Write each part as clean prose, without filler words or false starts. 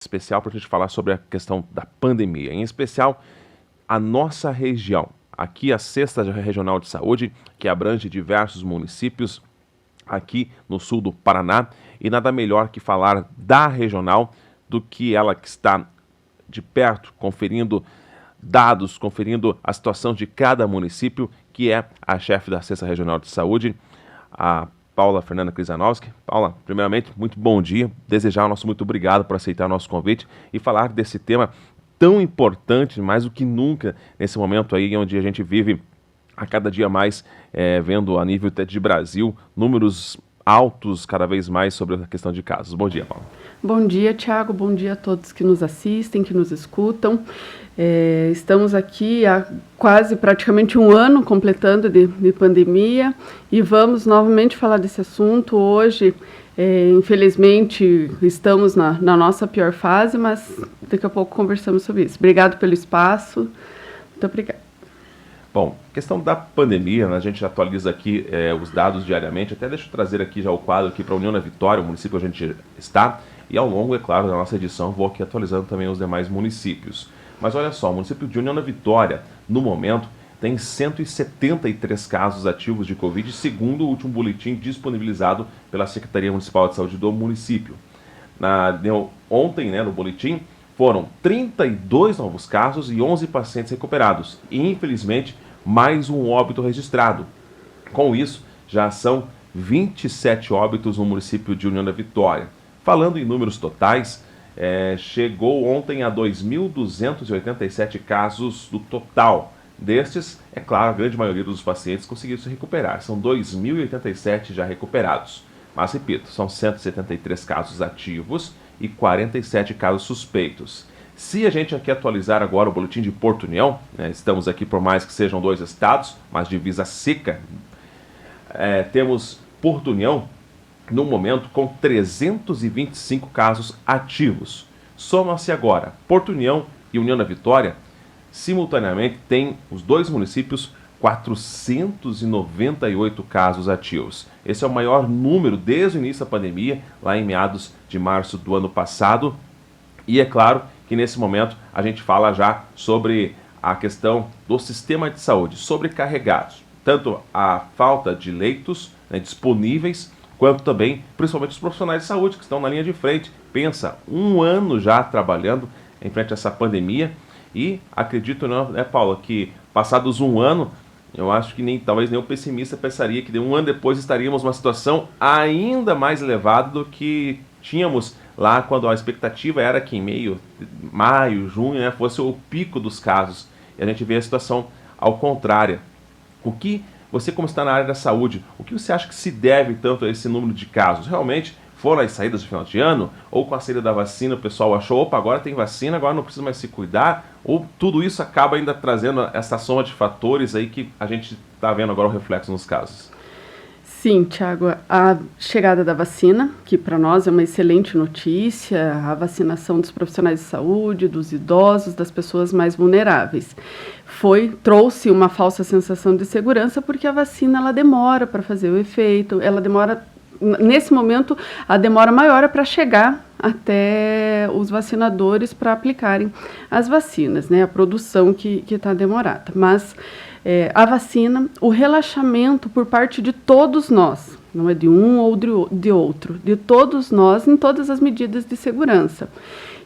Especial para a gente falar sobre a questão da pandemia, em especial a nossa região. Aqui a 6ª Regional de Saúde, que abrange diversos municípios aqui no sul do Paraná, e nada melhor que falar da regional do que ela que está de perto, conferindo dados, conferindo a situação de cada município, que é a chefe da 6ª Regional de Saúde, a Paula Fernanda Krisanowski. Paula, primeiramente, muito bom dia. Desejar o nosso muito obrigado por aceitar o nosso convite e falar desse tema tão importante, mais do que nunca, nesse momento aí onde a gente vive a cada dia mais, vendo a nível de Brasil, números altos cada vez mais sobre a questão de casos. Bom dia, Paula. Bom dia, Thiago. Bom dia a todos que nos assistem, que nos escutam. Estamos aqui há praticamente um ano completando de pandemia e vamos novamente falar desse assunto. Hoje, infelizmente, estamos na nossa pior fase, mas daqui a pouco conversamos sobre isso. Obrigado pelo espaço. Muito obrigada. Bom, questão da pandemia, né, a gente atualiza aqui os dados diariamente. Até deixa eu trazer aqui já o quadro aqui para a União da Vitória, o município onde a gente está. E ao longo, é claro, da nossa edição, vou aqui atualizando também os demais municípios. Mas olha só, o município de União da Vitória, no momento, tem 173 casos ativos de Covid, segundo o último boletim disponibilizado pela Secretaria Municipal de Saúde do município. Ontem, no boletim, foram 32 novos casos e 11 pacientes recuperados. E, infelizmente, mais um óbito registrado. Com isso, já são 27 óbitos no município de União da Vitória. Falando em números totais, chegou ontem a 2.287 casos do total. Destes, é claro, a grande maioria dos pacientes conseguiram se recuperar. São 2.087 já recuperados. Mas, repito, são 173 casos ativos e 47 casos suspeitos. Se a gente aqui atualizar agora o boletim de Porto União, estamos aqui por mais que sejam 2 estados, mas divisa seca, temos Porto União, no momento, com 325 casos ativos. Soma-se agora Porto União e União da Vitória, simultaneamente tem os 2 municípios 498 casos ativos. Esse é o maior número desde o início da pandemia, lá em meados de março do ano passado. E é claro que nesse momento a gente fala já sobre a questão do sistema de saúde sobrecarregados. Tanto a falta de leitos disponíveis, quanto também, principalmente os profissionais de saúde que estão na linha de frente. Pensa, um ano já trabalhando em frente a essa pandemia e acredito, né, Paula, que passados um ano, eu acho que talvez nem o pessimista pensaria que de um ano depois estaríamos numa situação ainda mais elevada do que tínhamos lá quando a expectativa era que em maio, junho, fosse o pico dos casos. E a gente vê a situação ao contrário. O que você, como está na área da saúde, o que você acha que se deve tanto a esse número de casos? Realmente foram as saídas de final de ano? Ou com a saída da vacina o pessoal achou, opa, agora tem vacina, agora não precisa mais se cuidar? Ou tudo isso acaba ainda trazendo essa soma de fatores aí que a gente está vendo agora o reflexo nos casos? Sim, Thiago, a chegada da vacina, que para nós é uma excelente notícia, a vacinação dos profissionais de saúde, dos idosos, das pessoas mais vulneráveis, trouxe uma falsa sensação de segurança, porque a vacina ela demora para fazer o efeito, ela demora, nesse momento, a demora maior é para chegar até os vacinadores para aplicarem as vacinas, a produção que está demorada, mas a vacina, o relaxamento por parte de todos nós, não é de um ou de outro, de todos nós em todas as medidas de segurança,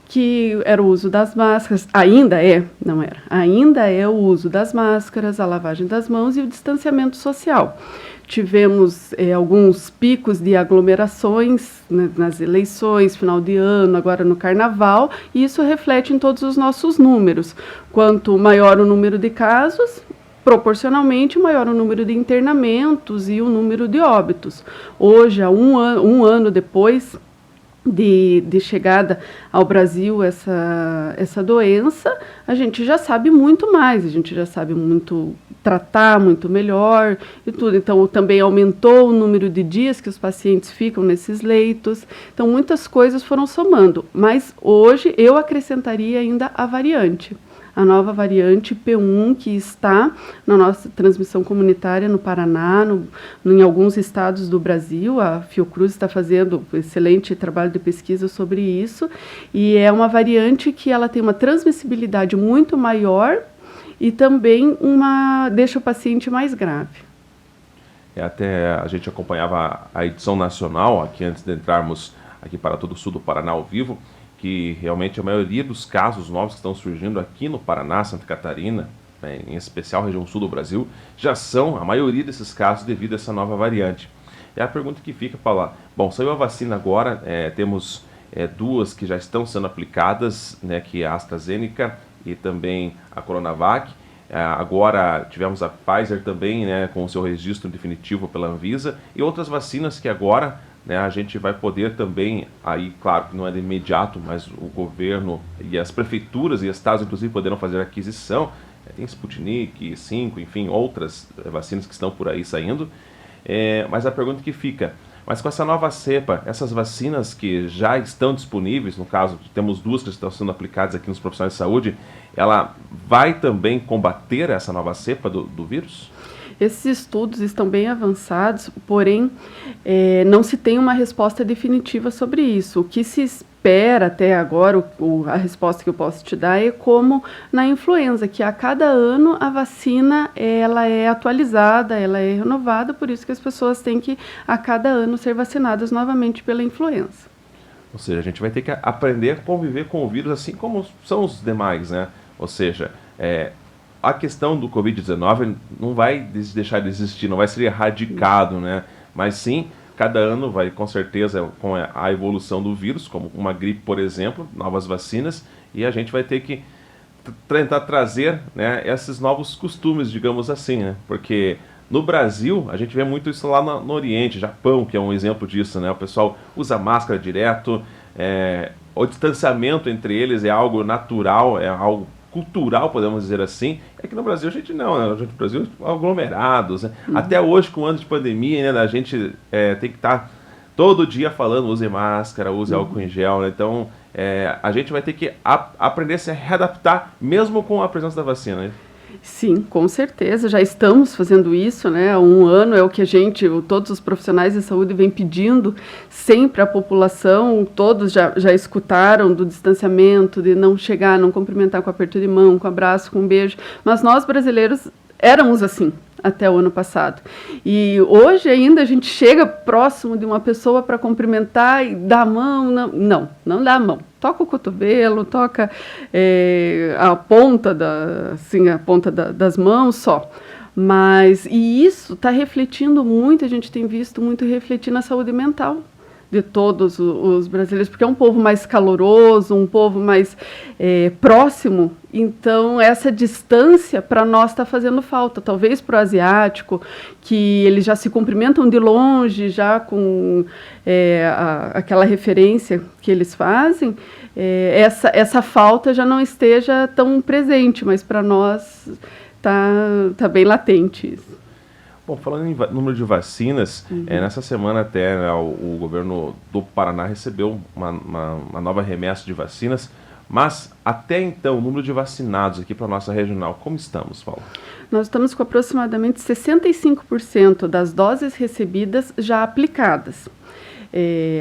que era o uso das máscaras, ainda é o uso das máscaras, a lavagem das mãos e o distanciamento social. Tivemos alguns picos de aglomerações nas eleições, final de ano, agora no carnaval, e isso reflete em todos os nossos números. Quanto maior o número de casos, proporcionalmente maior o número de internamentos e o número de óbitos. Hoje, há um ano depois de chegada ao Brasil essa doença, a gente já sabe muito mais, a gente já sabe muito tratar, muito melhor e tudo. Então, também aumentou o número de dias que os pacientes ficam nesses leitos. Então, muitas coisas foram somando, mas hoje eu acrescentaria ainda a variante. a nova variante P1, que está na nossa transmissão comunitária no Paraná, em alguns estados do Brasil. A Fiocruz está fazendo um excelente trabalho de pesquisa sobre isso, e é uma variante que ela tem uma transmissibilidade muito maior e também deixa o paciente mais grave. Até a gente acompanhava a edição nacional, aqui antes de entrarmos aqui para todo o sul do Paraná ao vivo, que realmente a maioria dos casos novos que estão surgindo aqui no Paraná, Santa Catarina, em especial região sul do Brasil, já são a maioria desses casos devido a essa nova variante. É a pergunta que fica para lá. Bom, saiu a vacina agora, temos duas que já estão sendo aplicadas, né, que é a AstraZeneca e também a Coronavac. Agora tivemos a Pfizer também, né, com o seu registro definitivo pela Anvisa, e outras vacinas que agora, né, a gente vai poder também, aí claro que não é de imediato, mas o governo e as prefeituras e estados inclusive poderão fazer aquisição. Tem Sputnik, 5, enfim, outras vacinas que estão por aí saindo. Mas a pergunta que fica, mas com essa nova cepa, essas vacinas que já estão disponíveis, no caso, temos duas que estão sendo aplicadas aqui nos profissionais de saúde, ela vai também combater essa nova cepa do vírus? Esses estudos estão bem avançados, porém, não se tem uma resposta definitiva sobre isso. O que se espera até agora, a resposta que eu posso te dar é como na influenza, que a cada ano a vacina ela é atualizada, ela é renovada, por isso que as pessoas têm que a cada ano ser vacinadas novamente pela influenza. Ou seja, a gente vai ter que aprender a conviver com o vírus assim como são os demais, né? Ou seja, a questão do Covid-19 não vai deixar de existir, não vai ser erradicado, né? Mas sim, cada ano vai, com certeza, com a evolução do vírus, como uma gripe, por exemplo, novas vacinas, e a gente vai ter que tentar trazer, né, esses novos costumes, digamos assim, né? Porque no Brasil, a gente vê muito isso lá no Oriente, Japão, que é um exemplo disso, né? O pessoal usa máscara direto, o distanciamento entre eles é algo natural, é algo cultural, podemos dizer assim. Aqui no Brasil a gente não, né? No Brasil aglomerados, né? Até hoje, com anos de pandemia, né, a gente tem que estar todo dia falando, use máscara, use álcool em gel, né? Então a gente vai ter que aprender a se readaptar mesmo com a presença da vacina, né? Sim, com certeza, já estamos fazendo isso, né? Há um ano é o que todos os profissionais de saúde vêm pedindo sempre à população, todos já escutaram do distanciamento, de não chegar, não cumprimentar com aperto de mão, com abraço, com beijo, mas nós brasileiros éramos assim até o ano passado. E hoje ainda a gente chega próximo de uma pessoa para cumprimentar e dar a mão, não dá a mão. Toca o cotovelo, toca a ponta, das mãos só. E isso está refletindo muito, a gente tem visto muito refletir na saúde mental de todos os brasileiros, porque é um povo mais caloroso, um povo mais próximo, então essa distância para nós está fazendo falta, talvez para o asiático, que eles já se cumprimentam de longe, já com aquela referência que eles fazem, essa falta já não esteja tão presente, mas para nós tá bem latente isso. Bom, falando em número de vacinas, nessa semana até, né, o governo do Paraná recebeu uma nova remessa de vacinas, mas até então, o número de vacinados aqui para a nossa regional, como estamos, Paulo? Nós estamos com aproximadamente 65% das doses recebidas já aplicadas.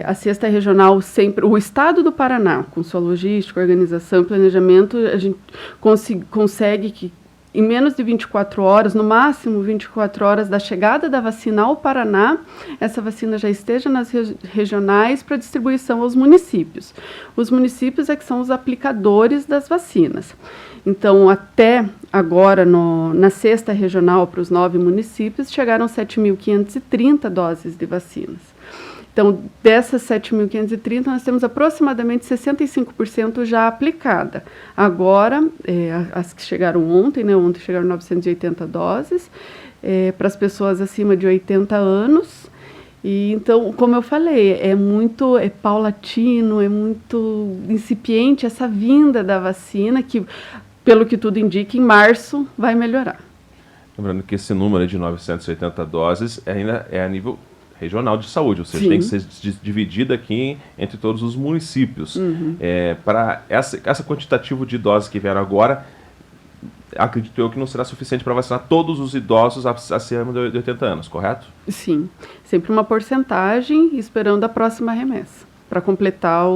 A cesta regional sempre, o estado do Paraná, com sua logística, organização e planejamento, a gente consegue que em menos de 24 horas, no máximo 24 horas da chegada da vacina ao Paraná, essa vacina já esteja nas regionais para distribuição aos municípios. Os municípios é que são os aplicadores das vacinas. Então, até agora, na cesta regional para os 9 municípios, chegaram 7.530 doses de vacinas. Então, dessas 7.530, nós temos aproximadamente 65% já aplicada. Agora, as que chegaram ontem, né? Ontem chegaram 980 doses, para as pessoas acima de 80 anos. E, então, como eu falei, é paulatino, é muito incipiente essa vinda da vacina, que, pelo que tudo indica, em março vai melhorar. Lembrando que esse número de 980 doses ainda é a nível regional de saúde, ou seja, tem que ser dividida aqui entre todos os municípios. Para essa quantitativo de doses que vieram agora, acredito eu que não será suficiente para vacinar todos os idosos acima de 80 anos, correto? Sim, sempre uma porcentagem esperando a próxima remessa para completar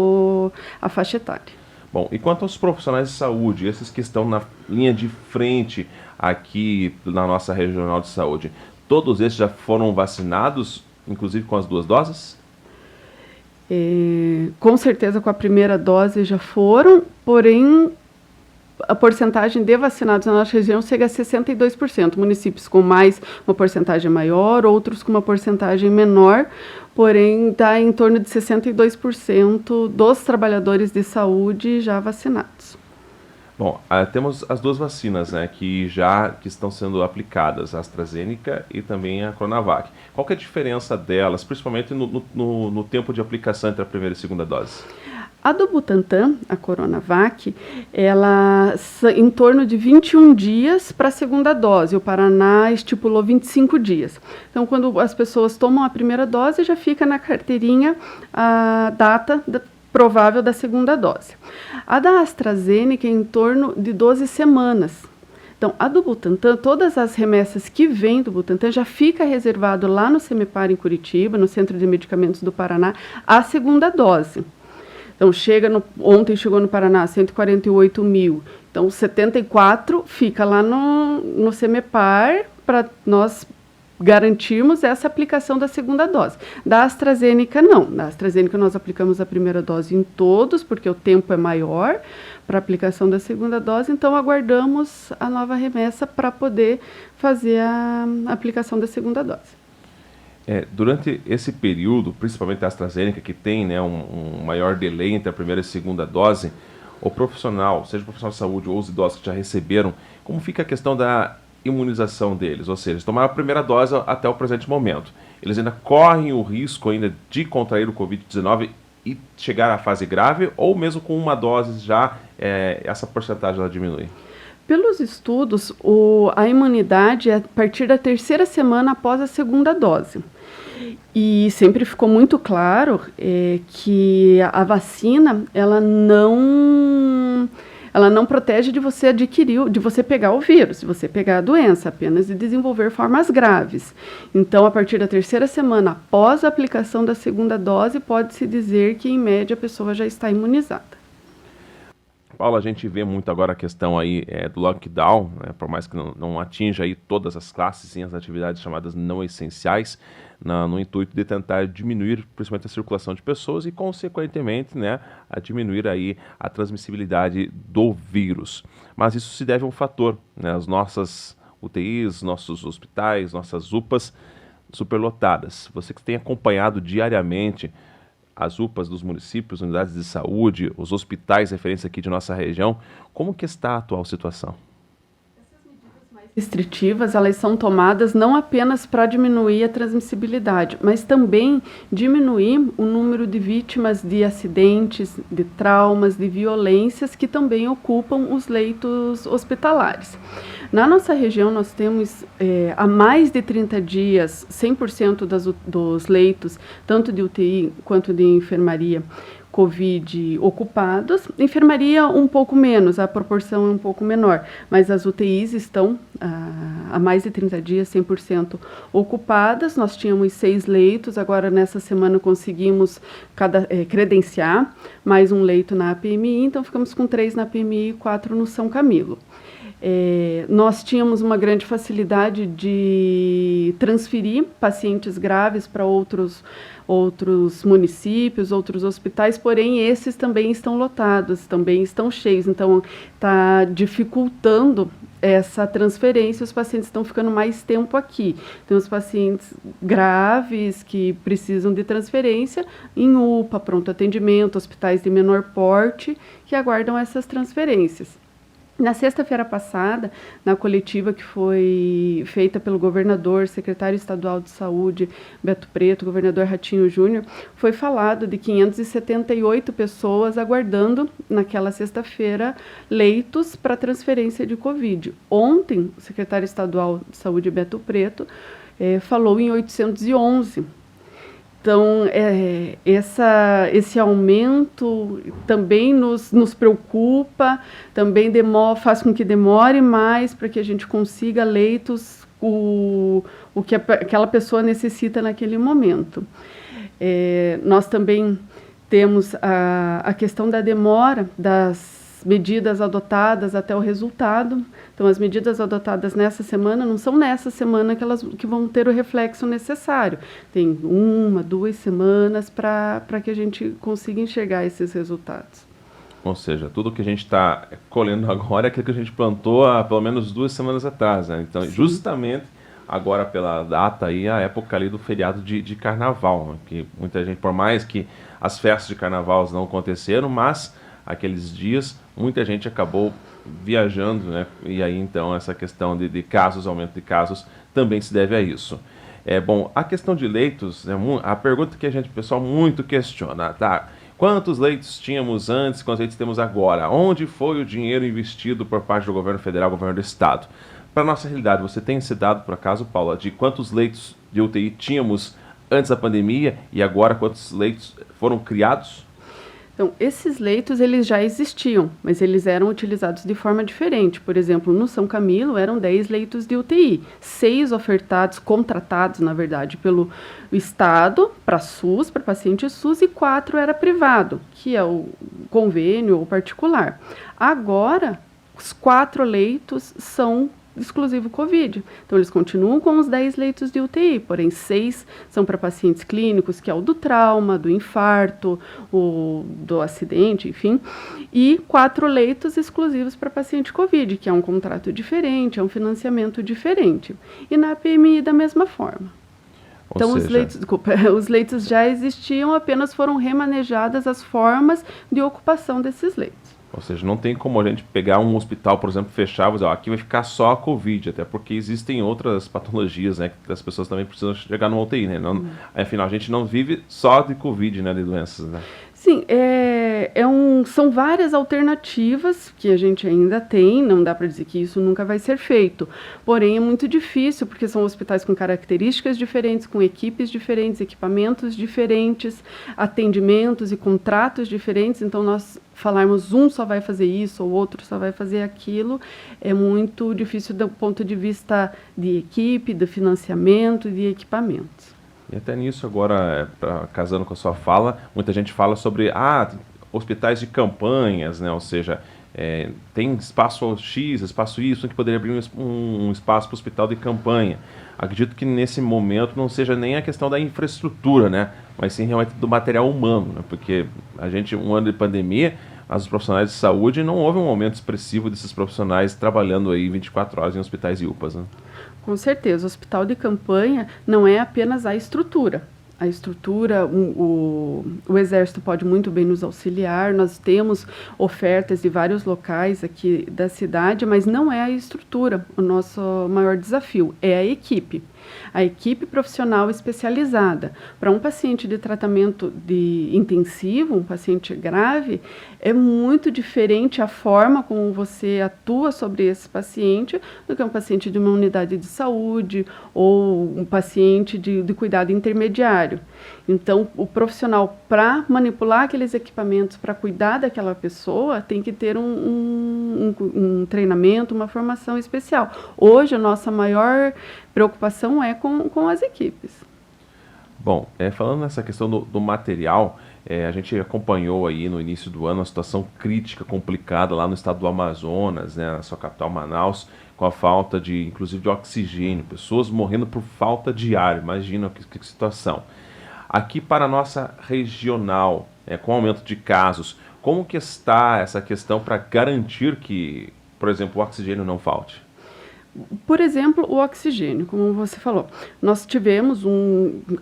a faixa etária. Bom, e quanto aos profissionais de saúde, esses que estão na linha de frente aqui na nossa regional de saúde, todos esses já foram vacinados, inclusive com as 2 doses? Com certeza com a primeira dose já foram, porém a porcentagem de vacinados na nossa região chega a 62%. Municípios com uma porcentagem maior, outros com uma porcentagem menor, porém está em torno de 62% dos trabalhadores de saúde já vacinados. Bom, temos as 2 vacinas, né, que estão sendo aplicadas, a AstraZeneca e também a Coronavac. Qual que é a diferença delas, principalmente no tempo de aplicação entre a primeira e a segunda dose? A do Butantan, a Coronavac, ela em torno de 21 dias para a segunda dose. O Paraná estipulou 25 dias. Então, quando as pessoas tomam a primeira dose, já fica na carteirinha a data provável da segunda dose. A da AstraZeneca é em torno de 12 semanas. Então, a do Butantan, todas as remessas que vêm do Butantan já fica reservado lá no CEMEPAR em Curitiba, no Centro de Medicamentos do Paraná, a segunda dose. Então, ontem chegou no Paraná 148 mil. Então, 74 fica lá no CEMEPAR para nós garantirmos essa aplicação da segunda dose. Da AstraZeneca, não. Da AstraZeneca, nós aplicamos a primeira dose em todos, porque o tempo é maior para a aplicação da segunda dose. Então, aguardamos a nova remessa para poder fazer a aplicação da segunda dose. Durante esse período, principalmente a AstraZeneca, que tem, né, um maior delay entre a primeira e a segunda dose, o profissional, seja o profissional de saúde ou os idosos que já receberam, como fica a questão da imunização deles? Ou seja, tomaram a primeira dose até o presente momento. Eles ainda correm o risco ainda de contrair o Covid-19 e chegar à fase grave, ou mesmo com uma dose já essa porcentagem ela diminui? Pelos estudos, a imunidade é a partir da terceira semana após a segunda dose. E sempre ficou muito claro que a vacina ela não protege de você de você pegar o vírus, de você pegar a doença, apenas de desenvolver formas graves. Então, a partir da terceira semana após a aplicação da segunda dose, pode-se dizer que, em média, a pessoa já está imunizada. Paula, a gente vê muito agora a questão aí do lockdown, né, por mais que não atinja aí todas as classes e as atividades chamadas não essenciais, no intuito de tentar diminuir principalmente a circulação de pessoas e, consequentemente, né, a diminuir aí a transmissibilidade do vírus. Mas isso se deve a um fator, né, as nossas UTIs, nossos hospitais, nossas UPAs superlotadas. Você que tem acompanhado diariamente as UPAs dos municípios, unidades de saúde, os hospitais referentes aqui de nossa região, como que está a atual situação? Essas medidas mais restritivas, elas são tomadas não apenas para diminuir a transmissibilidade, mas também diminuir o número de vítimas de acidentes, de traumas, de violências que também ocupam os leitos hospitalares. Na nossa região, nós temos há mais de 30 dias 100% dos leitos, tanto de UTI quanto de enfermaria Covid ocupados. Enfermaria um pouco menos, a proporção é um pouco menor, mas as UTIs estão há mais de 30 dias 100% ocupadas. Nós tínhamos 6 leitos, agora nessa semana conseguimos credenciar mais um leito na APMI, então ficamos com 3 na APMI e 4 no São Camilo. Nós tínhamos uma grande facilidade de transferir pacientes graves para outros municípios, outros hospitais, porém esses também estão lotados, também estão cheios, então está dificultando essa transferência, os pacientes estão ficando mais tempo aqui. Tem os pacientes graves que precisam de transferência em UPA, pronto atendimento, hospitais de menor porte, que aguardam essas transferências. Na sexta-feira passada, na coletiva que foi feita pelo governador, secretário estadual de saúde, Beto Preto, governador Ratinho Júnior, foi falado de 578 pessoas aguardando, naquela sexta-feira, leitos para transferência de Covid. Ontem, o secretário estadual de saúde, Beto Preto, falou em 811. Então, esse aumento também nos preocupa, também faz com que demore mais para que a gente consiga leitos, o que aquela pessoa necessita naquele momento. Nós também temos a questão da demora das medidas adotadas até o resultado. Então, as medidas adotadas nessa semana não são nessa semana que vão ter o reflexo necessário. Tem 1, 2 semanas para que a gente consiga enxergar esses resultados. Ou seja, tudo que a gente está colhendo agora é aquilo que a gente plantou há pelo menos 2 semanas atrás, né? Então, sim, justamente agora pela data aí, a época ali do feriado de carnaval, né? Que muita gente, por mais que as festas de carnaval não aconteceram, mas aqueles dias muita gente acabou viajando, né? E aí então essa questão de casos, aumento de casos, também se deve a isso. Bom, a questão de leitos, a pergunta que o pessoal muito questiona, tá? Quantos leitos tínhamos antes, quantos leitos temos agora? Onde foi o dinheiro investido por parte do governo federal, governo do estado? Para a nossa realidade, você tem esse dado, por acaso, Paula, de quantos leitos de UTI tínhamos antes da pandemia e agora quantos leitos foram criados? Então, esses leitos, eles já existiam, mas eles eram utilizados de forma diferente. Por exemplo, no São Camilo, eram 10 leitos de UTI, 6 ofertados, contratados, na verdade, pelo Estado, para SUS, para paciente SUS, e 4 era privado, que é o convênio ou particular. Agora, os 4 leitos são exclusivo Covid. Então, eles continuam com os 10 leitos de UTI, porém 6 são para pacientes clínicos, que é o do trauma, do infarto, do acidente, enfim, e 4 leitos exclusivos para paciente Covid, que é um contrato diferente, é um financiamento diferente. E na PMI da mesma forma. Então, os leitos já existiam, apenas foram remanejadas as formas de ocupação desses leitos. Ou seja, não tem como a gente pegar um hospital, por exemplo, fechar e dizer, aqui vai ficar só a Covid, até porque existem outras patologias, né, que as pessoas também precisam chegar no UTI, né? Não, afinal, a gente não vive só de Covid, né, de doenças, né? Sim, são várias alternativas que a gente ainda tem, não dá para dizer que isso nunca vai ser feito, porém é muito difícil, porque são hospitais com características diferentes, com equipes diferentes, equipamentos diferentes, atendimentos e contratos diferentes, então nós falarmos um só vai fazer isso ou outro só vai fazer aquilo, é muito difícil do ponto de vista de equipe, do financiamento e de equipamentos. E até nisso agora, casando com a sua fala, muita gente fala sobre hospitais de campanhas, né? Ou seja, tem espaço X, espaço Y, que poderia abrir um espaço para o hospital de campanha. Acredito que nesse momento não seja nem a questão da infraestrutura, né? Mas sim realmente do material humano, né? Porque um ano de pandemia, os profissionais de saúde, não houve um aumento expressivo desses profissionais trabalhando aí 24 horas em hospitais e UPAs, né? Com certeza, o hospital de campanha não é apenas a estrutura. A estrutura, o Exército pode muito bem nos auxiliar, nós temos ofertas de vários locais aqui da cidade, mas não é a estrutura. O nosso maior desafio é a equipe profissional especializada. Para um paciente de tratamento intensivo, um paciente grave, é muito diferente a forma como você atua sobre esse paciente do que um paciente de uma unidade de saúde ou um paciente de cuidado intermediário. Então, o profissional, para manipular aqueles equipamentos, para cuidar daquela pessoa, tem que ter um treinamento, uma formação especial. Hoje, a nossa maior preocupação é com as equipes. Bom, falando nessa questão do material, a gente acompanhou aí no início do ano uma situação crítica, complicada lá no estado do Amazonas, né, na sua capital Manaus, com a falta inclusive de oxigênio, pessoas morrendo por falta de ar. Imagina que situação. Aqui para a nossa regional, com o aumento de casos, como que está essa questão para garantir que, por exemplo, o oxigênio não falte? Por exemplo, o oxigênio, como você falou. Nós tivemos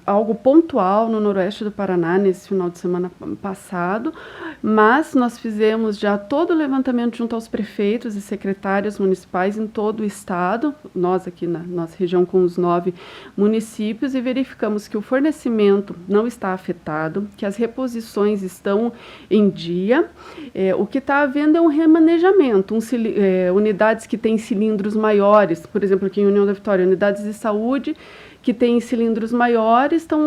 algo pontual no noroeste do Paraná nesse final de semana passado, mas nós fizemos já todo o levantamento junto aos prefeitos e secretários municipais em todo o estado, nós aqui na nossa região com os 9 municípios, e verificamos que o fornecimento não está afetado, que as reposições estão em dia. O que está havendo é um remanejamento, unidades que têm cilindros maiores, por exemplo, aqui em União da Vitória, unidades de saúde que têm cilindros maiores estão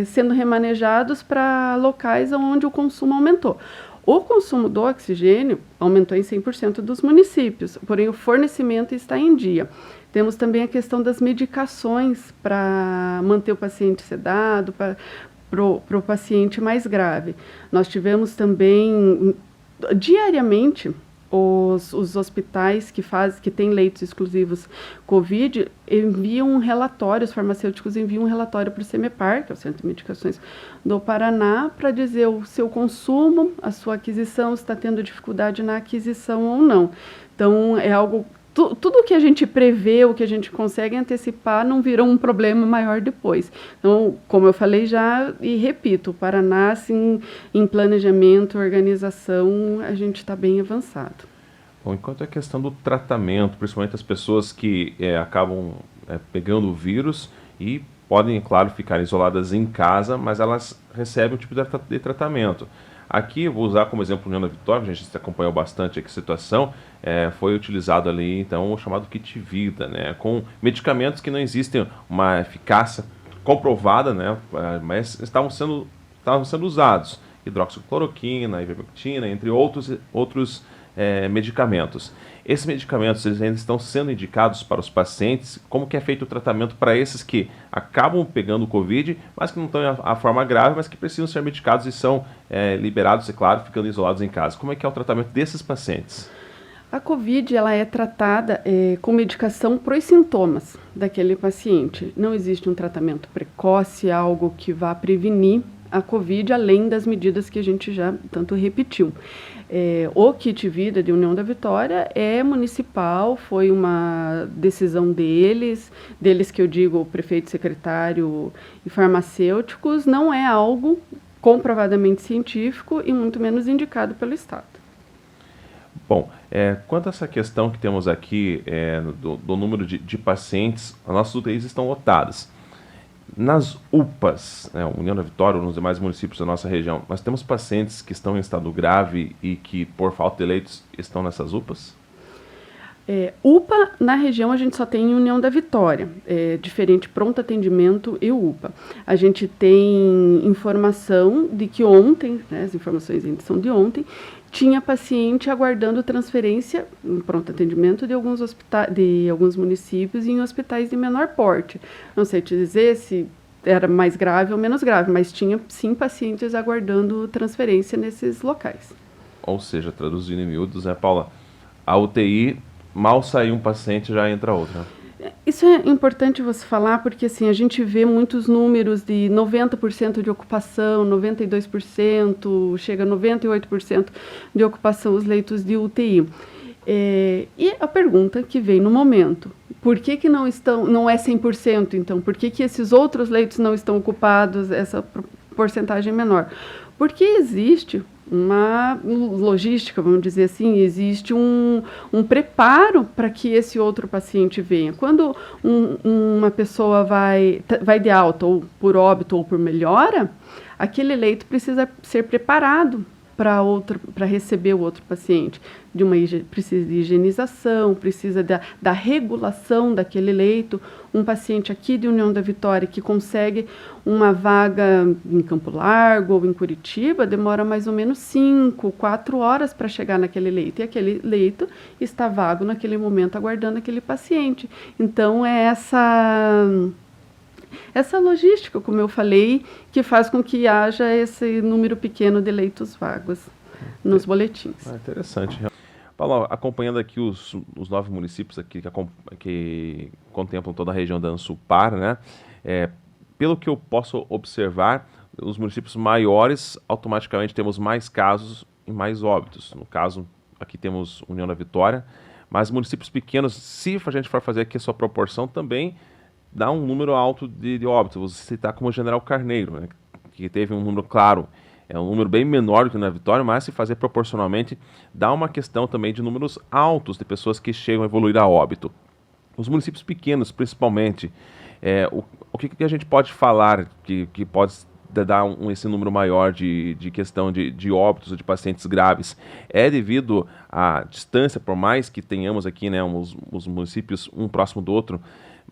sendo remanejados para locais onde o consumo aumentou. O consumo do oxigênio aumentou em 100% dos municípios, porém o fornecimento está em dia. Temos também a questão das medicações para manter o paciente sedado, para o paciente mais grave. Nós tivemos também, diariamente, os hospitais que têm leitos exclusivos COVID enviam um relatório, os farmacêuticos enviam um relatório para o CEMEPAR, que é o Centro de Medicações do Paraná, para dizer o seu consumo, a sua aquisição, se está tendo dificuldade na aquisição ou não. Então, é algo... Tudo o que a gente prevê, o que a gente consegue antecipar, não virou um problema maior depois. Então, como eu falei já, e repito, o Paraná, assim, em planejamento, organização, a gente está bem avançado. Bom, enquanto a questão do tratamento, principalmente as pessoas que acabam pegando o vírus e podem, claro, ficar isoladas em casa, mas elas recebem um tipo de tratamento. Aqui, vou usar como exemplo União da Vitória, a gente acompanhou bastante aqui a situação, foi utilizado ali, então, o chamado kit vida, né, com medicamentos que não existem uma eficácia comprovada, né, mas estavam sendo usados, hidroxicloroquina, ivermectina, entre outros medicamentos. Esses medicamentos eles ainda estão sendo indicados para os pacientes. Como que é feito o tratamento para esses que acabam pegando o Covid, mas que não estão a forma grave, mas que precisam ser medicados e são liberados, é claro, ficando isolados em casa? Como é que é o tratamento desses pacientes? A COVID ela é tratada com medicação para os sintomas daquele paciente. Não existe um tratamento precoce, algo que vá prevenir a COVID, além das medidas que a gente já tanto repetiu. O kit vida de União da Vitória é municipal, foi uma decisão deles que eu digo, o prefeito, secretário e farmacêuticos, não é algo comprovadamente científico e muito menos indicado pelo Estado. Bom, quanto a essa questão que temos aqui do número de pacientes, as nossas UTIs estão lotadas. Nas UPAs, União da Vitória ou nos demais municípios da nossa região, nós temos pacientes que estão em estado grave e que, por falta de leitos, estão nessas UPAs? UPA, na região, a gente só tem União da Vitória, diferente pronto atendimento e UPA. A gente tem informação de que ontem, as informações ainda são de ontem, tinha paciente aguardando transferência em pronto atendimento de alguns municípios em hospitais de menor porte. Não sei te dizer se era mais grave ou menos grave, mas tinha sim pacientes aguardando transferência nesses locais. Ou seja, traduzindo em miúdos, Paula, a UTI, mal sair um paciente, já entra outra. Isso é importante você falar porque assim, a gente vê muitos números de 90% de ocupação, 92%, chega a 98% de ocupação os leitos de UTI. E a pergunta que vem no momento, por que não é 100% então? Por que esses outros leitos não estão ocupados, essa porcentagem menor? Porque existe uma logística, vamos dizer assim, existe um preparo para que esse outro paciente venha. Quando uma pessoa vai de alta, ou por óbito, ou por melhora, aquele leito precisa ser preparado para receber o outro paciente. Precisa de higienização, precisa da regulação daquele leito. Um paciente aqui de União da Vitória que consegue uma vaga em Campo Largo ou em Curitiba, demora mais ou menos 4 horas para chegar naquele leito. E aquele leito está vago naquele momento, aguardando aquele paciente. Então, é essa logística, como eu falei, que faz com que haja esse número pequeno de leitos vagos nos boletins. Interessante. Paulo, acompanhando aqui os 9 municípios aqui que contemplam toda a região da Ansupar, né? Pelo que eu posso observar, os municípios maiores, automaticamente temos mais casos e mais óbitos. No caso, aqui temos União da Vitória, mas municípios pequenos, se a gente for fazer aqui a sua proporção, também dá um número alto de óbitos. Vou citar como General Carneiro, né, que teve um número, claro, um número bem menor do que na Vitória, mas se fazer proporcionalmente, dá uma questão também de números altos de pessoas que chegam a evoluir a óbito. Os municípios pequenos, principalmente, o que a gente pode falar que pode dar esse número maior de questão de óbitos ou de pacientes graves? É devido à distância, por mais que tenhamos aqui, né, os municípios um próximo do outro,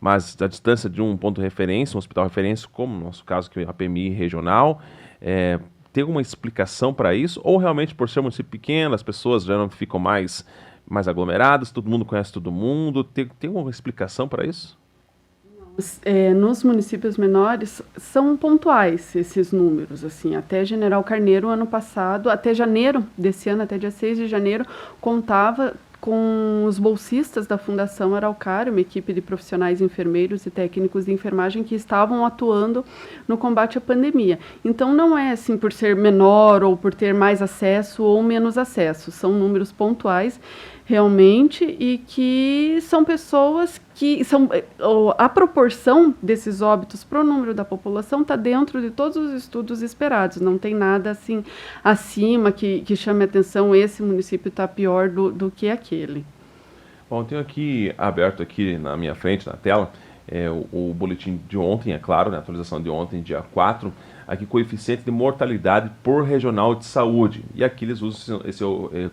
mas a distância de um ponto de referência, um hospital referência, como no nosso caso, que é a PMI regional, tem alguma explicação para isso? Ou realmente, por ser um município pequeno, as pessoas já não ficam mais aglomeradas, todo mundo conhece todo mundo? Tem alguma explicação para isso? Nos municípios menores são pontuais esses números, assim, até General Carneiro ano passado, até janeiro desse ano, até dia 6 de janeiro, contava com os bolsistas da Fundação Araucária, uma equipe de profissionais enfermeiros e técnicos de enfermagem que estavam atuando no combate à pandemia. Então não é assim por ser menor ou por ter mais acesso ou menos acesso, são números pontuais realmente, e que são pessoas que são a proporção desses óbitos para o número da população está dentro de todos os estudos esperados, não tem nada assim acima que chame a atenção, esse município está pior do que aquele. Bom, tenho aqui aberto aqui na minha frente, na tela, o boletim de ontem, é claro, né, a atualização de ontem, dia 4, aqui coeficiente de mortalidade por regional de saúde, e aqui eles usam esse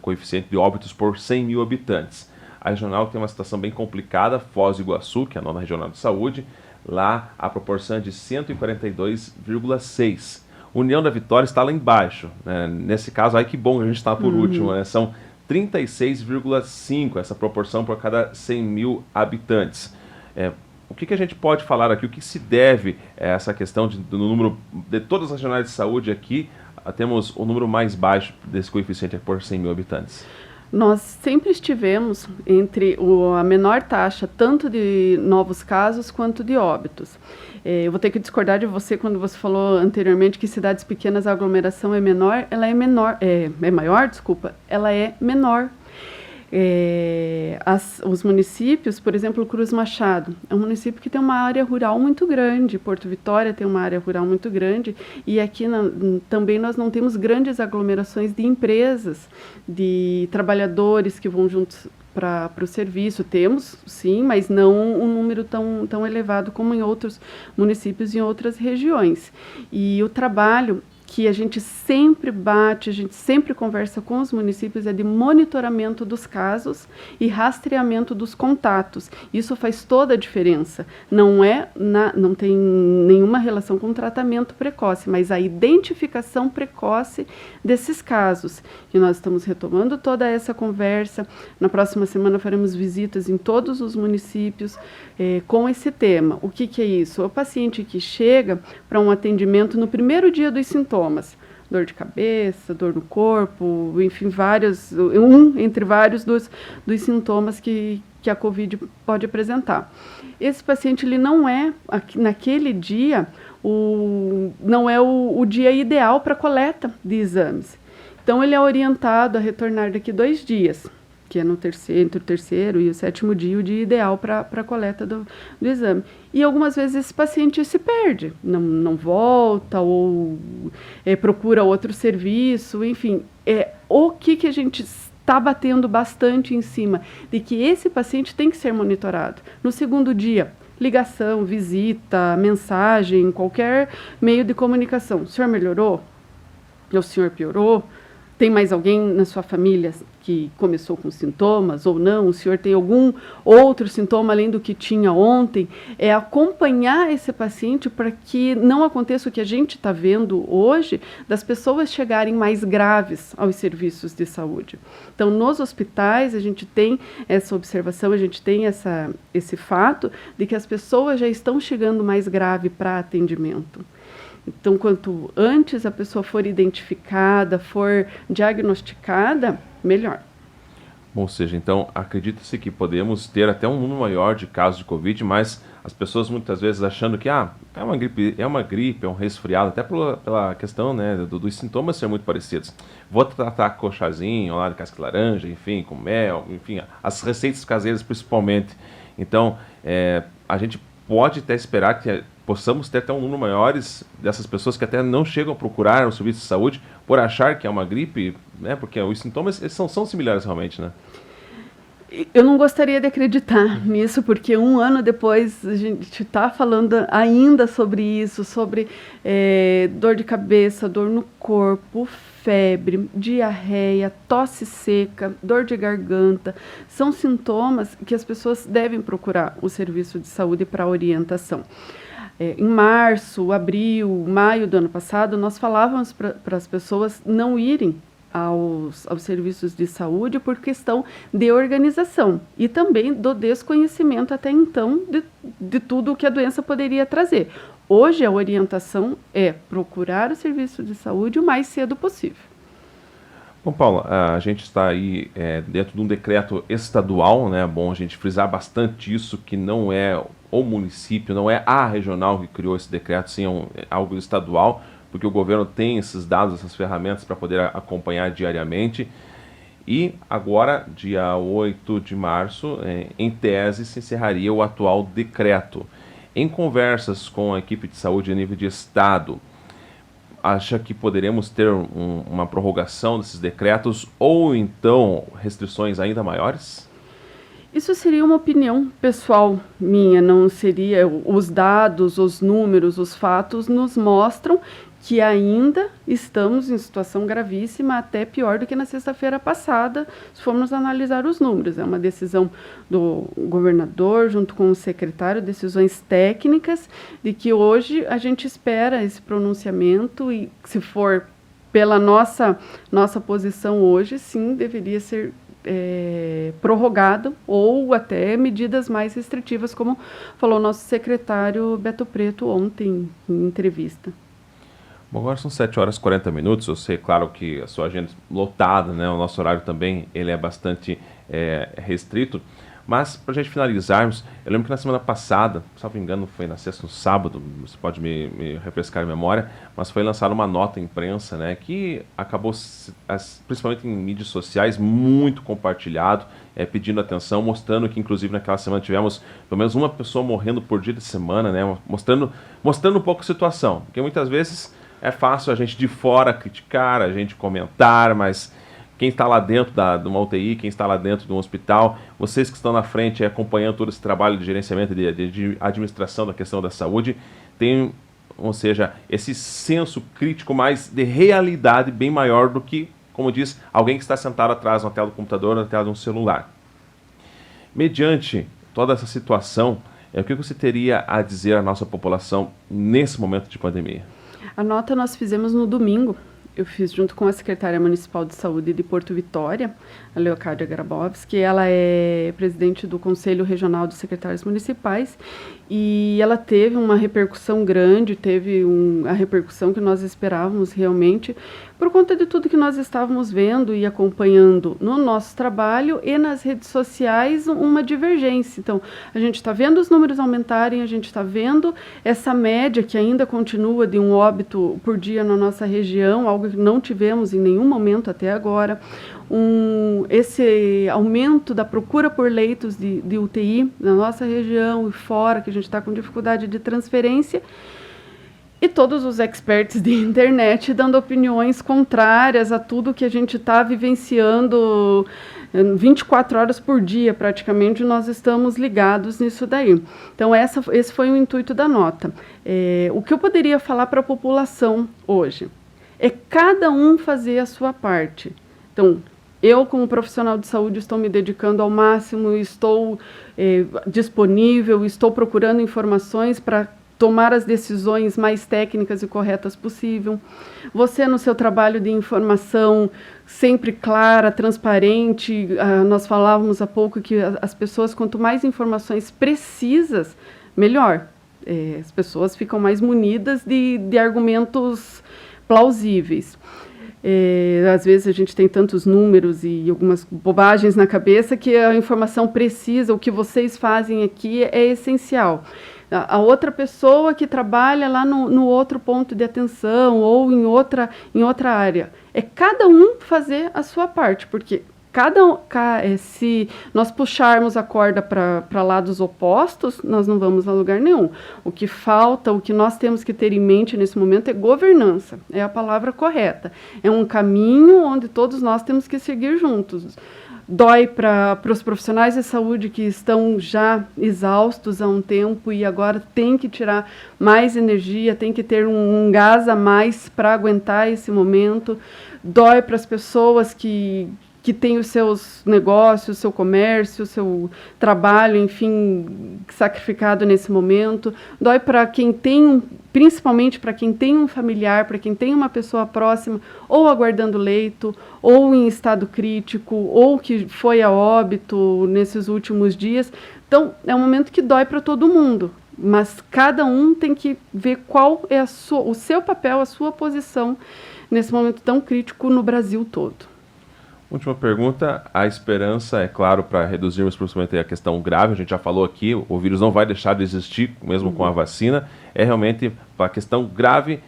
coeficiente de óbitos por 100 mil habitantes. A regional tem uma situação bem complicada, Foz do Iguaçu, que é a nona regional de saúde, lá a proporção é de 142,6. União da Vitória está lá embaixo, né? Nesse caso, aí que bom, a gente está por último, né? São 36,5 essa proporção por cada 100 mil habitantes. O que a gente pode falar aqui? O que se deve a essa questão do número de todas as regionais de saúde aqui? Temos o número mais baixo desse coeficiente por 100 mil habitantes. Nós sempre estivemos entre a menor taxa, tanto de novos casos quanto de óbitos. Eu vou ter que discordar de você quando você falou anteriormente que cidades pequenas a aglomeração é menor. Ela é menor, é maior, desculpa, ela é menor. Os municípios, por exemplo, Cruz Machado, é um município que tem uma área rural muito grande, Porto Vitória tem uma área rural muito grande, e aqui também nós não temos grandes aglomerações de empresas, de trabalhadores que vão juntos para o serviço. Temos, sim, mas não um número tão elevado como em outros municípios e em outras regiões. E o trabalho que a gente sempre bate, a gente sempre conversa com os municípios é de monitoramento dos casos e rastreamento dos contatos. Isso faz toda a diferença. Não tem nenhuma relação com tratamento precoce, mas a identificação precoce desses casos. E nós estamos retomando toda essa conversa. Na próxima semana faremos visitas em todos os municípios com esse tema. O que é isso? O paciente que chega para um atendimento no primeiro dia dos sintomas, dor de cabeça, dor no corpo, enfim, entre vários dos sintomas que a COVID pode apresentar. Esse paciente, ele não é, naquele dia, não é o dia ideal para coleta de exames. Então, ele é orientado a retornar daqui 2 dias, que é entre o terceiro e o 7º dia, o dia ideal para a coleta do exame. E algumas vezes esse paciente se perde, não volta ou procura outro serviço, enfim. O que a gente está batendo bastante em cima de que esse paciente tem que ser monitorado. No 2º dia, ligação, visita, mensagem, qualquer meio de comunicação. O senhor melhorou? O senhor piorou? Tem mais alguém na sua família que começou com sintomas ou não? O senhor tem algum outro sintoma além do que tinha ontem? É acompanhar esse paciente para que não aconteça o que a gente está vendo hoje, das pessoas chegarem mais graves aos serviços de saúde. Então, nos hospitais, a gente tem essa observação, a gente tem esse fato de que as pessoas já estão chegando mais grave para atendimento. Então, quanto antes a pessoa for identificada, for diagnosticada, melhor. Ou seja, então, acredita-se que podemos ter até um número maior de casos de Covid, mas as pessoas muitas vezes achando que é uma gripe, é um resfriado, até pela questão, né, dos sintomas ser muito parecidos. Vou tratar com chazinho lá de casca de laranja, enfim, com mel, enfim, as receitas caseiras principalmente. Então, a gente pode até esperar que possamos ter até um número maiores dessas pessoas que até não chegam a procurar o serviço de saúde por achar que é uma gripe, né? Porque os sintomas são similares realmente, né? Eu não gostaria de acreditar nisso, porque um ano depois a gente está falando ainda sobre isso, sobre dor de cabeça, dor no corpo, febre, diarreia, tosse seca, dor de garganta. São sintomas que as pessoas devem procurar o serviço de saúde para orientação. Em março, abril, maio do ano passado, nós falávamos para as pessoas não irem aos serviços de saúde por questão de organização e também do desconhecimento até então de tudo o que a doença poderia trazer. Hoje a orientação é procurar o serviço de saúde o mais cedo possível. Bom, Paula, a gente está aí dentro de um decreto estadual, né? É bom a gente frisar bastante isso, que não é o município, não é a regional que criou esse decreto, sim, é algo estadual, porque o governo tem esses dados, essas ferramentas para poder acompanhar diariamente. E agora, dia 8 de março, em tese, se encerraria o atual decreto. Em conversas com a equipe de saúde a nível de estado, acha que poderemos ter uma prorrogação desses decretos ou então restrições ainda maiores? Isso seria uma opinião pessoal minha, não seria. Os dados, os números, os fatos nos mostram que ainda estamos em situação gravíssima, até pior do que na sexta-feira passada, se formos analisar os números. É uma decisão do governador, junto com o secretário, decisões técnicas, de que hoje a gente espera esse pronunciamento e, se for pela nossa posição hoje, sim, deveria ser prorrogado ou até medidas mais restritivas, como falou nosso secretário Beto Preto ontem em entrevista. Bom, agora são 7 horas e 40 minutos, eu sei, claro, que a sua agenda é lotada, né? O nosso horário também ele é bastante restrito, mas para a gente finalizarmos, eu lembro que na semana passada, salvo engano, foi na sexta, no sábado, você pode me refrescar a memória, mas foi lançada uma nota à imprensa, né, que acabou, principalmente em mídias sociais, muito compartilhado, pedindo atenção, mostrando que, inclusive, naquela semana tivemos pelo menos uma pessoa morrendo por dia de semana, né, mostrando um pouco a situação, porque muitas vezes é fácil a gente de fora criticar, a gente comentar, mas quem está lá dentro de uma UTI, quem está lá dentro de um hospital, vocês que estão na frente acompanhando todo esse trabalho de gerenciamento e de administração da questão da saúde, tem, ou seja, esse senso crítico mais de realidade bem maior do que, como diz, alguém que está sentado atrás na tela do computador, na tela de um celular. Mediante toda essa situação, o que você teria a dizer à nossa população nesse momento de pandemia? A nota nós fizemos no domingo. Eu fiz junto com a secretária municipal de saúde de Porto Vitória, a Leocádia Grabowski. Ela é presidente do Conselho Regional de Secretários Municipais e ela teve uma repercussão grande, teve a repercussão que nós esperávamos realmente, por conta de tudo que nós estávamos vendo e acompanhando no nosso trabalho e nas redes sociais, uma divergência. Então, a gente está vendo os números aumentarem, a gente está vendo essa média que ainda continua de um óbito por dia na nossa região, algo que não tivemos em nenhum momento até agora. Esse aumento da procura por leitos de UTI na nossa região e fora, que a gente está com dificuldade de transferência, e todos os experts de internet dando opiniões contrárias a tudo que a gente está vivenciando 24 horas por dia, praticamente, nós estamos ligados nisso daí. Então, esse foi o intuito da nota. O que eu poderia falar para a população hoje é cada um fazer a sua parte. Então, eu, como profissional de saúde, estou me dedicando ao máximo, estou disponível, estou procurando informações para tomar as decisões mais técnicas e corretas possível. Você, no seu trabalho de informação, sempre clara, transparente, nós falávamos há pouco que as pessoas, quanto mais informações precisas, melhor. As pessoas ficam mais munidas de argumentos plausíveis. Às vezes a gente tem tantos números e algumas bobagens na cabeça que a informação precisa, o que vocês fazem aqui é essencial. A outra pessoa que trabalha lá no outro ponto de atenção ou em outra área, é cada um fazer a sua parte, porque se nós puxarmos a corda para lados opostos, nós não vamos a lugar nenhum. O que falta, o que nós temos que ter em mente nesse momento é governança, é a palavra correta. É um caminho onde todos nós temos que seguir juntos. dói para os profissionais de saúde que estão já exaustos há um tempo e agora tem que tirar mais energia, tem que ter um gás a mais para aguentar esse momento. Dói para as pessoas que têm os seus negócios, o seu comércio, o seu trabalho, enfim, sacrificado nesse momento. Dói para quem tem, principalmente para quem tem um familiar, para quem tem uma pessoa próxima, ou aguardando leito, ou em estado crítico, ou que foi a óbito nesses últimos dias. Então, é um momento que dói para todo mundo, mas cada um tem que ver qual é o seu papel, a sua posição nesse momento tão crítico no Brasil todo. Última pergunta, a esperança, é claro, para reduzirmos principalmente a questão grave, a gente já falou aqui, o vírus não vai deixar de existir, mesmo com a vacina, é realmente, a questão grave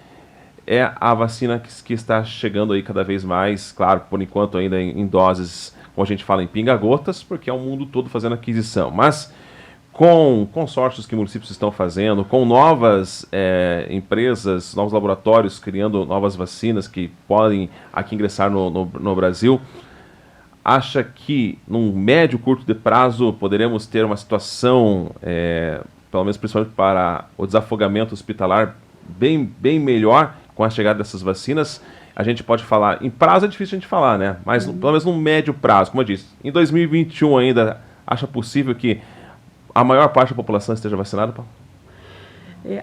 é a vacina que está chegando aí cada vez mais, claro, por enquanto ainda em doses, como a gente fala, em pinga-gotas, porque é o mundo todo fazendo aquisição, mas com consórcios que municípios estão fazendo, com novas empresas, novos laboratórios criando novas vacinas que podem aqui ingressar no Brasil, acha que num médio, curto de prazo poderemos ter uma situação, pelo menos principalmente para o desafogamento hospitalar, bem melhor com a chegada dessas vacinas? A gente pode falar, em prazo é difícil a gente falar, né? Mas pelo menos num médio prazo, como eu disse, em 2021 ainda acha possível que a maior parte da população esteja vacinada, Paulo?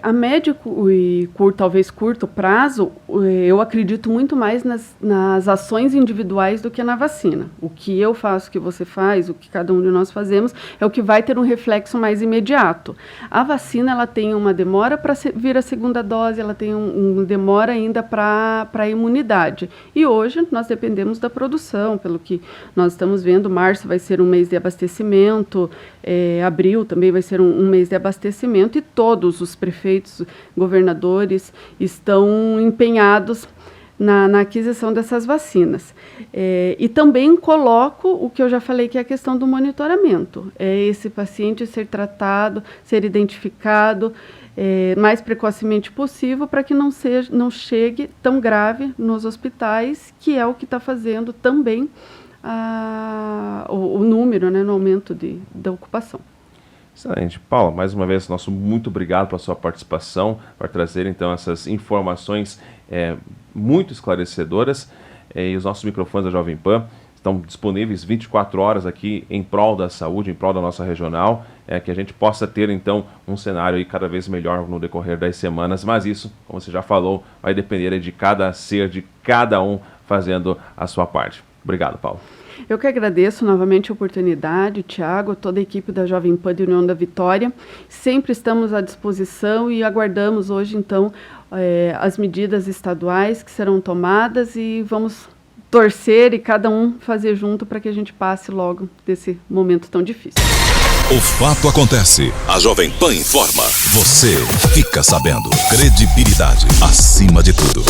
A médio e talvez curto prazo, eu acredito muito mais nas ações individuais do que na vacina. O que eu faço, o que você faz, o que cada um de nós fazemos, é o que vai ter um reflexo mais imediato. A vacina, ela tem uma demora para vir a segunda dose, ela tem uma demora ainda para a imunidade. E hoje nós dependemos da produção, pelo que nós estamos vendo, março vai ser um mês de abastecimento, abril também vai ser um mês de abastecimento e todos os prefeitos, governadores estão empenhados na aquisição dessas vacinas. E também coloco o que eu já falei, que é a questão do monitoramento. É esse paciente ser tratado, ser identificado mais precocemente possível para que não chegue tão grave nos hospitais, que é o que está fazendo também o número, né, no aumento da ocupação. Excelente. Paula, mais uma vez, nosso muito obrigado pela sua participação, por trazer então essas informações muito esclarecedoras. E os nossos microfones da Jovem Pan estão disponíveis 24 horas aqui em prol da saúde, em prol da nossa regional, que a gente possa ter então um cenário aí cada vez melhor no decorrer das semanas, mas isso, como você já falou, vai depender de cada ser, de cada um fazendo a sua parte. Obrigado, Paulo. Eu que agradeço novamente a oportunidade, Tiago, toda a equipe da Jovem Pan de União da Vitória. Sempre estamos à disposição e aguardamos hoje, então, as medidas estaduais que serão tomadas e vamos torcer e cada um fazer junto para que a gente passe logo desse momento tão difícil. O fato acontece. A Jovem Pan informa. Você fica sabendo. Credibilidade acima de tudo.